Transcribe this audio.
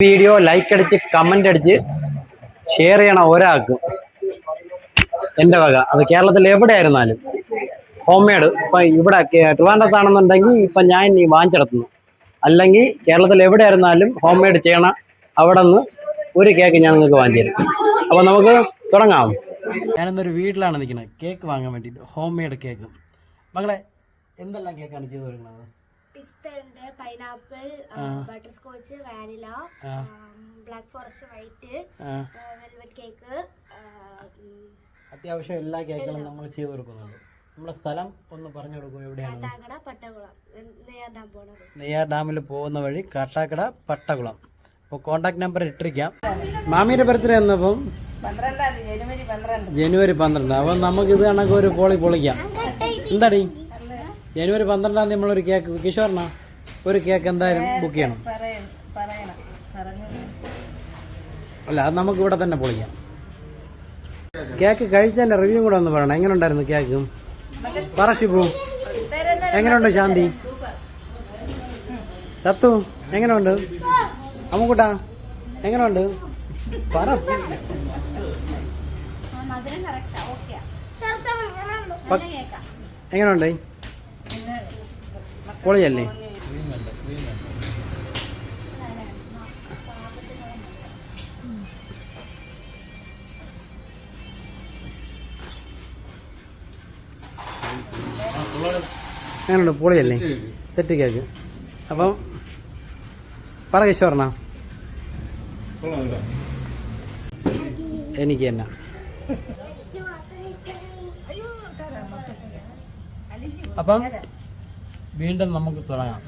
Video like അടിച്ച് comment അടിച്ച് share ചെയ്യണ ഒരാൾക്ക് എൻ്റെ വക. അത് കേരളത്തിൽ എവിടെയായിരുന്നാലും ഹോം മെയ്ഡ് ഇപ്പം ഇവിടെ ട്രിവാൻഡ്രത്താണെന്നുണ്ടെങ്കിൽ ഇപ്പം ഞാൻ ഇനി വാങ്ങിച്ചെടുത്തുന്നു, അല്ലെങ്കിൽ കേരളത്തിൽ എവിടെയായിരുന്നാലും ഹോം മെയ്ഡ് ചെയ്യണ അവിടെ നിന്ന് ഒരു കേക്ക് ഞാൻ നിങ്ങൾക്ക് വാങ്ങിച്ചു തരും. അപ്പോൾ നമുക്ക് തുടങ്ങാം. ഞാനിന്നൊരു വീട്ടിലാണ് നിൽക്കുന്നത് കേക്ക് വാങ്ങാൻ വേണ്ടിയിട്ട്, ഹോം മെയ്ഡ് കേക്ക്. മകളെ എന്തെല്ലാം കേക്കാണ് ചെയ്തു വരുന്നത്? പിസ്ത ഉണ്ട്, pineapple, butter scotch, vanilla, black forest, white, velvet cake, അത്യാവശ്യം എല്ലാ കേക്കുകളും നമ്മൾ ചെയ്തു കൊടുക്കുന്നുണ്ട്. നമ്മുടെ സ്ഥലം ഒന്ന് പറഞ്ഞു കൊടുക്കും, എവിടെയാണ്? കാട്ടാക്കട പട്ടകുളം, നെയ്യാർ ഡാം പോണത്. നെയ്യാർ ഡാമിൽ പോകുന്ന വഴി കാട്ടാക്കട പട്ടകുളം. അപ്പോൾ കോണ്ടാക്ട് നമ്പർ ഇട്ടിരിക്കാം. മാമിയുടെ ബർത്ത്ഡേ എന്നപ്പം ജനുവരി 12. അപ്പം നമുക്കിത് കണക്ക് ഒരു പൊളിക്കാം. എന്താടി ജനുവരി 12 നമ്മളൊരു കേക്ക്, കിഷോറിന ഒരു കേക്ക് എന്തായാലും ബുക്ക് ചെയ്യണം. അല്ല, അത് നമുക്ക് ഇവിടെ തന്നെ പൊളിക്കാം. കേക്ക് കഴിച്ചതിൻ്റെ റിവ്യൂ കൂടെ ഒന്ന് പറയണം. എങ്ങനെ ഉണ്ടായിരുന്നു കേക്ക്? പറ ഷിബു, എങ്ങനെയുണ്ട്? ശാന്തി, തത്തു എങ്ങനെയുണ്ട്? അമ്മുക്കുട്ടാ എങ്ങനെയുണ്ട്? പറ. എങ്ങനെയുണ്ട്? പൊളിയല്ലേ? അങ്ങനെയുണ്ട്, പൊളിയല്ലേ? Set cake. അപ്പം പറ കിഷോറിന. എനിക്ക് തന്നെ അപ്പം വീണ്ടും നമുക്ക് തുടങ്ങാം.